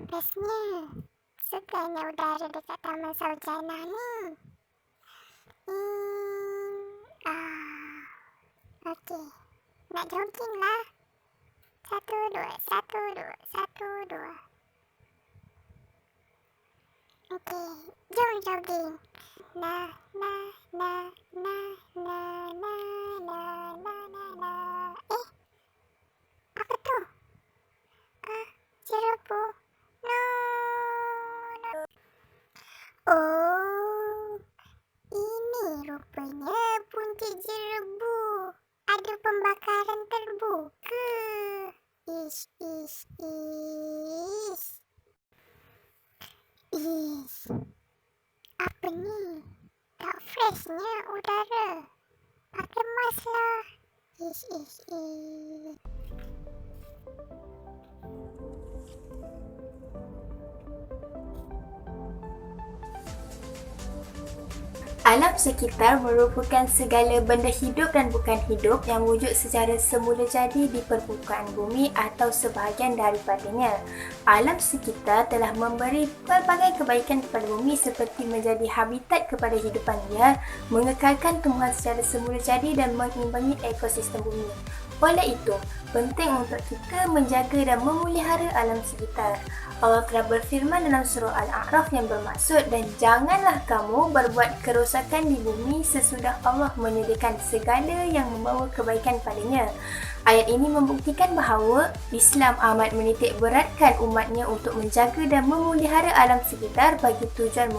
Bestnya, segarnya udara dekat Taman Sarjana ni. Okey. Nak jogging lah. 1, 2, 1, 2, 1, 2. Okey, jom jogging. Na, na, na, na, na, na, na, na, na, na. Apa tu? Jerobu. No, no. Oh, ini rupanya punca jerebu. Ada pembakaran terbuka. Ish, ish, ish. Ish. Apa ni? Tak freshnya udara. Pakai mask lah. Ish, ish, ish. Alam sekitar merupakan segala benda hidup dan bukan hidup yang wujud secara semula jadi di permukaan bumi atau sebahagian daripadanya. Alam sekitar telah memberi pelbagai kebaikan kepada bumi seperti menjadi habitat kepada hidupan liar, mengekalkan tumbuhan secara semula jadi dan mengimbangi ekosistem bumi. Oleh itu, penting untuk kita menjaga dan memelihara alam sekitar. Allah telah berfirman dalam surah Al-A'raf yang bermaksud, dan janganlah kamu berbuat kerosakan di bumi sesudah Allah menyediakan segala yang membawa kebaikan padanya. Ayat ini membuktikan bahawa Islam amat menitik beratkan umatnya untuk menjaga dan memelihara alam sekitar bagi tujuan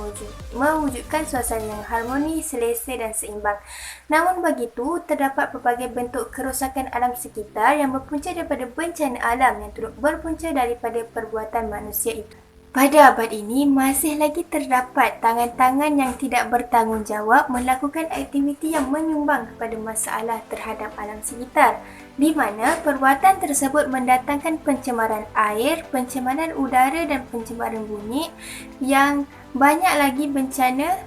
mewujudkan suasana yang harmoni, selesa dan seimbang. Namun begitu, terdapat pelbagai bentuk kerosakan alam sekitar yang berpunca daripada bencana alam yang turut berpunca daripada perbuatan manusia itu. Pada abad ini, masih lagi terdapat tangan-tangan yang tidak bertanggungjawab melakukan aktiviti yang menyumbang kepada masalah terhadap alam sekitar, di mana perbuatan tersebut mendatangkan pencemaran air, pencemaran udara dan pencemaran bunyi yang banyak lagi bencana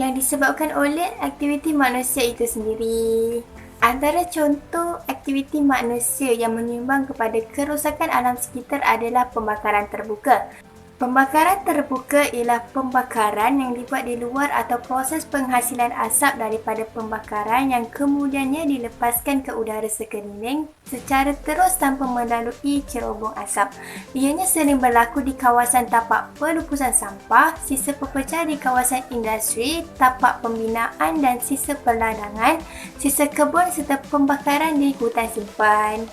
yang disebabkan oleh aktiviti manusia itu sendiri. Antara contoh aktiviti manusia yang menyumbang kepada kerosakan alam sekitar adalah pembakaran terbuka. Pembakaran terbuka ialah pembakaran yang dibuat di luar atau proses penghasilan asap daripada pembakaran yang kemudiannya dilepaskan ke udara sekeliling secara terus tanpa melalui cerobong asap. Ianya sering berlaku di kawasan tapak pelupusan sampah, sisa pepecah di kawasan industri, tapak pembinaan dan sisa perladangan, sisa kebun serta pembakaran di hutan simpan.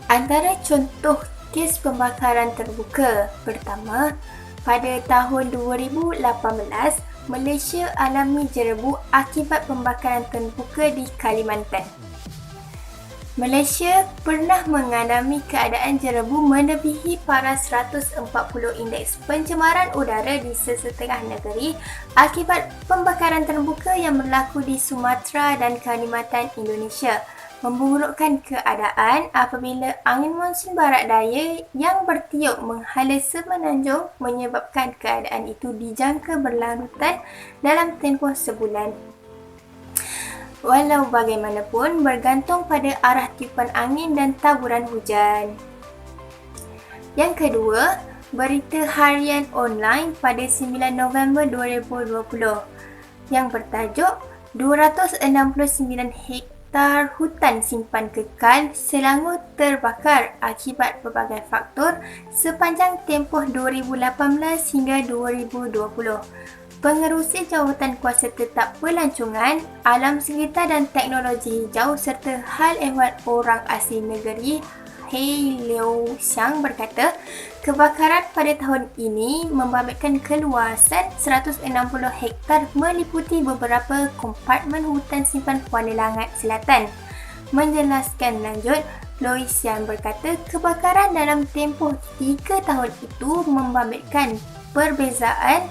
Antara contoh kes pembakaran terbuka pertama, pada tahun 2018, Malaysia alami jerebu akibat pembakaran terbuka di Kalimantan. Malaysia pernah mengalami keadaan jerebu melebihi paras 140 indeks pencemaran udara di sesetengah negeri akibat pembakaran terbuka yang berlaku di Sumatera dan Kalimantan, Indonesia. Memburukkan keadaan apabila angin monsun barat daya yang bertiup menghala semenanjung menyebabkan keadaan itu dijangka berlarutan dalam tempoh sebulan. Walau bagaimanapun, bergantung pada arah tiupan angin dan taburan hujan. Yang kedua, berita harian online pada 9 November 2020 yang bertajuk 269 hektar hutan simpan kekal Selangor terbakar akibat pelbagai faktor sepanjang tempoh 2018 hingga 2020. Pengerusi Jawatan Kuasa Tetap Pelancongan, Alam Sekitar dan Teknologi Hijau serta Hal Ehwal Orang Asli Negeri Hei Liu Xiang berkata, kebakaran pada tahun ini membabitkan keluasan 160 hektar meliputi beberapa kompartmen hutan simpan Kuala Langat Selatan. Menjelaskan lanjut, Liu Xiang berkata, kebakaran dalam tempoh 3 tahun itu membabitkan perbezaan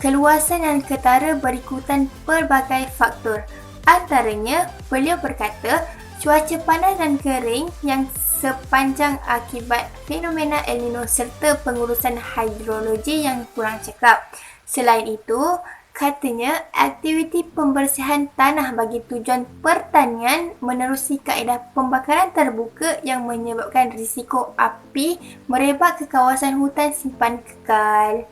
keluasan dan ketara berikutan pelbagai faktor. Antaranya, beliau berkata, cuaca panas dan kering yang sepanjang akibat fenomena El Nino serta pengurusan hidrologi yang kurang cekap. Selain itu, Katanya, aktiviti pembersihan tanah bagi tujuan pertanian menerusi kaedah pembakaran terbuka yang menyebabkan risiko api merebak ke kawasan hutan simpan kekal.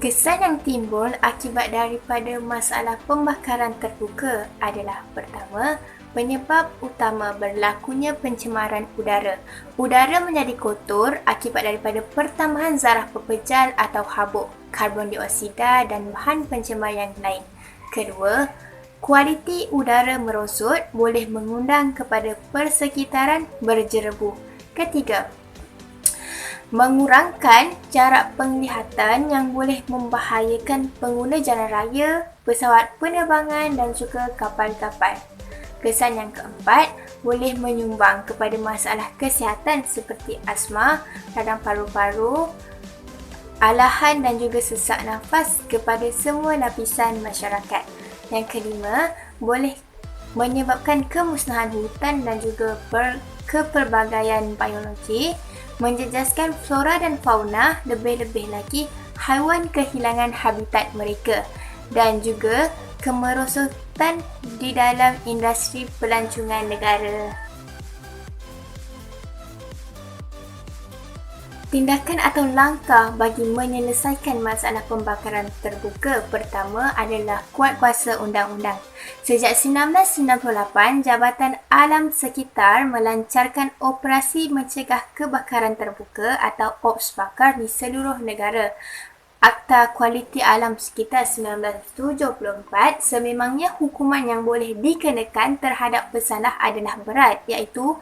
Kesan yang timbul akibat daripada masalah pembakaran terbuka adalah pertama, penyebab utama berlakunya pencemaran udara. Udara menjadi kotor akibat daripada pertambahan zarah pepejal atau habuk, karbon dioksida dan bahan pencemar yang lain. Kedua, kualiti udara merosot boleh mengundang kepada persekitaran berjerebu. Ketiga, mengurangkan jarak penglihatan yang boleh membahayakan pengguna jalan raya, pesawat penerbangan dan juga kapal-kapal. Kesan yang keempat, boleh menyumbang kepada masalah kesihatan seperti asma, radang paru-paru, alahan dan juga sesak nafas kepada semua lapisan masyarakat. Yang kelima, boleh menyebabkan kemusnahan hutan dan juga kepelbagaian biologi, menjejaskan flora dan fauna, lebih-lebih lagi haiwan kehilangan habitat mereka dan juga kemerosotan di dalam industri pelancongan negara. Tindakan atau langkah bagi menyelesaikan masalah pembakaran terbuka pertama adalah kuatkuasa undang-undang. Sejak 1998, Jabatan Alam Sekitar melancarkan operasi mencegah kebakaran terbuka atau OPS bakar di seluruh negara. Akta Kualiti Alam Sekitar 1974 sememangnya hukuman yang boleh dikenakan terhadap pesalah adalah berat, iaitu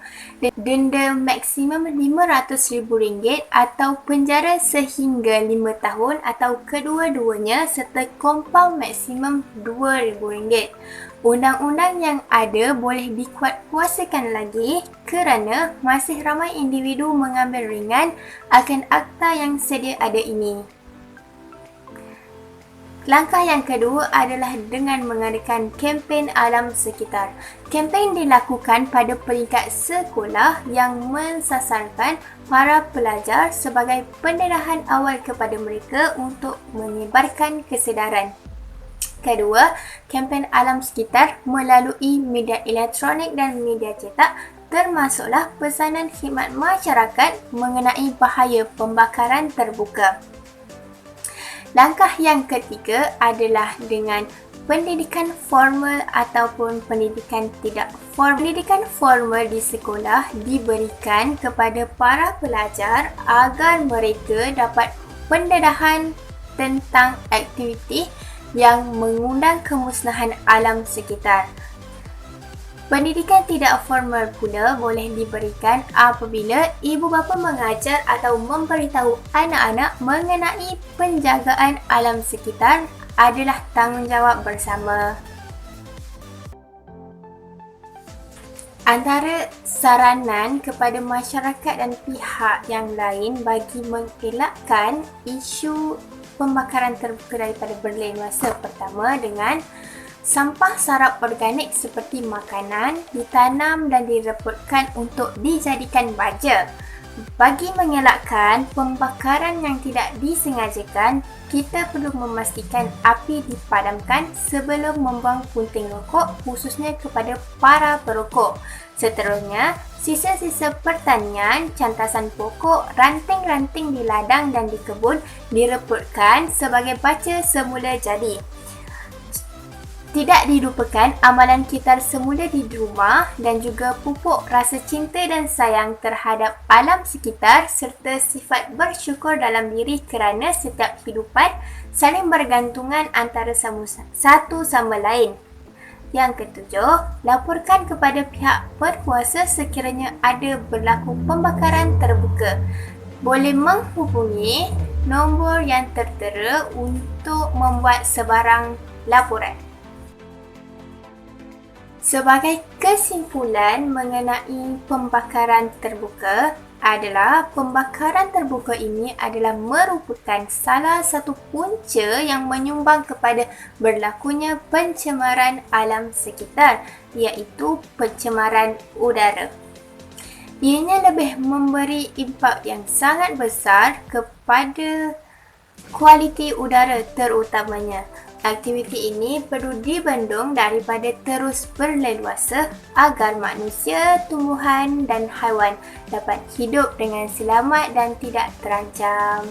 denda maksimum RM500,000 atau penjara sehingga 5 tahun atau kedua-duanya serta kompaun maksimum RM2,000. Undang-undang yang ada boleh dikuatkuasakan lagi kerana masih ramai individu mengambil ringan akan akta yang sedia ada ini. Langkah yang kedua adalah dengan mengadakan kempen alam sekitar. Kempen dilakukan pada peringkat sekolah yang mensasarkan para pelajar sebagai pendedahan awal kepada mereka untuk menyebarkan kesedaran. Kedua, kempen alam sekitar melalui media elektronik dan media cetak termasuklah pesanan khidmat masyarakat mengenai bahaya pembakaran terbuka. Langkah yang ketiga adalah dengan pendidikan formal ataupun pendidikan tidak formal. Pendidikan formal di sekolah diberikan kepada para pelajar agar mereka dapat pendedahan tentang aktiviti yang mengundang kemusnahan alam sekitar. Pendidikan tidak formal pula boleh diberikan apabila ibu bapa mengajar atau memberitahu anak-anak mengenai penjagaan alam sekitar adalah tanggungjawab bersama. Antara saranan kepada masyarakat dan pihak yang lain bagi mengelakkan isu pembakaran terbuka daripada berleluasa, pertama dengan sampah sarap organik seperti makanan ditanam dan direputkan untuk dijadikan baja. Bagi mengelakkan pembakaran yang tidak disengajakan, kita perlu memastikan api dipadamkan sebelum membuang punting rokok, khususnya kepada para perokok. Seterusnya, sisa-sisa pertanian, cantasan pokok, ranting-ranting di ladang dan di kebun direputkan sebagai baja semula jadi. Tidak dilupakan amalan kitar semula di rumah dan juga pupuk rasa cinta dan sayang terhadap alam sekitar serta sifat bersyukur dalam diri kerana setiap kehidupan saling bergantungan antara satu sama lain. Yang ketujuh, laporkan kepada pihak berkuasa sekiranya ada berlaku pembakaran terbuka. Boleh menghubungi nombor yang tertera untuk membuat sebarang laporan. Sebagai kesimpulan mengenai pembakaran terbuka adalah pembakaran terbuka ini adalah merupakan salah satu punca yang menyumbang kepada berlakunya pencemaran alam sekitar, iaitu pencemaran udara. Ianya lebih memberi impak yang sangat besar kepada Kualiti udara terutamanya. Aktiviti ini perlu dibendung daripada terus berleluasa agar manusia, tumbuhan dan haiwan dapat hidup dengan selamat dan tidak terancam.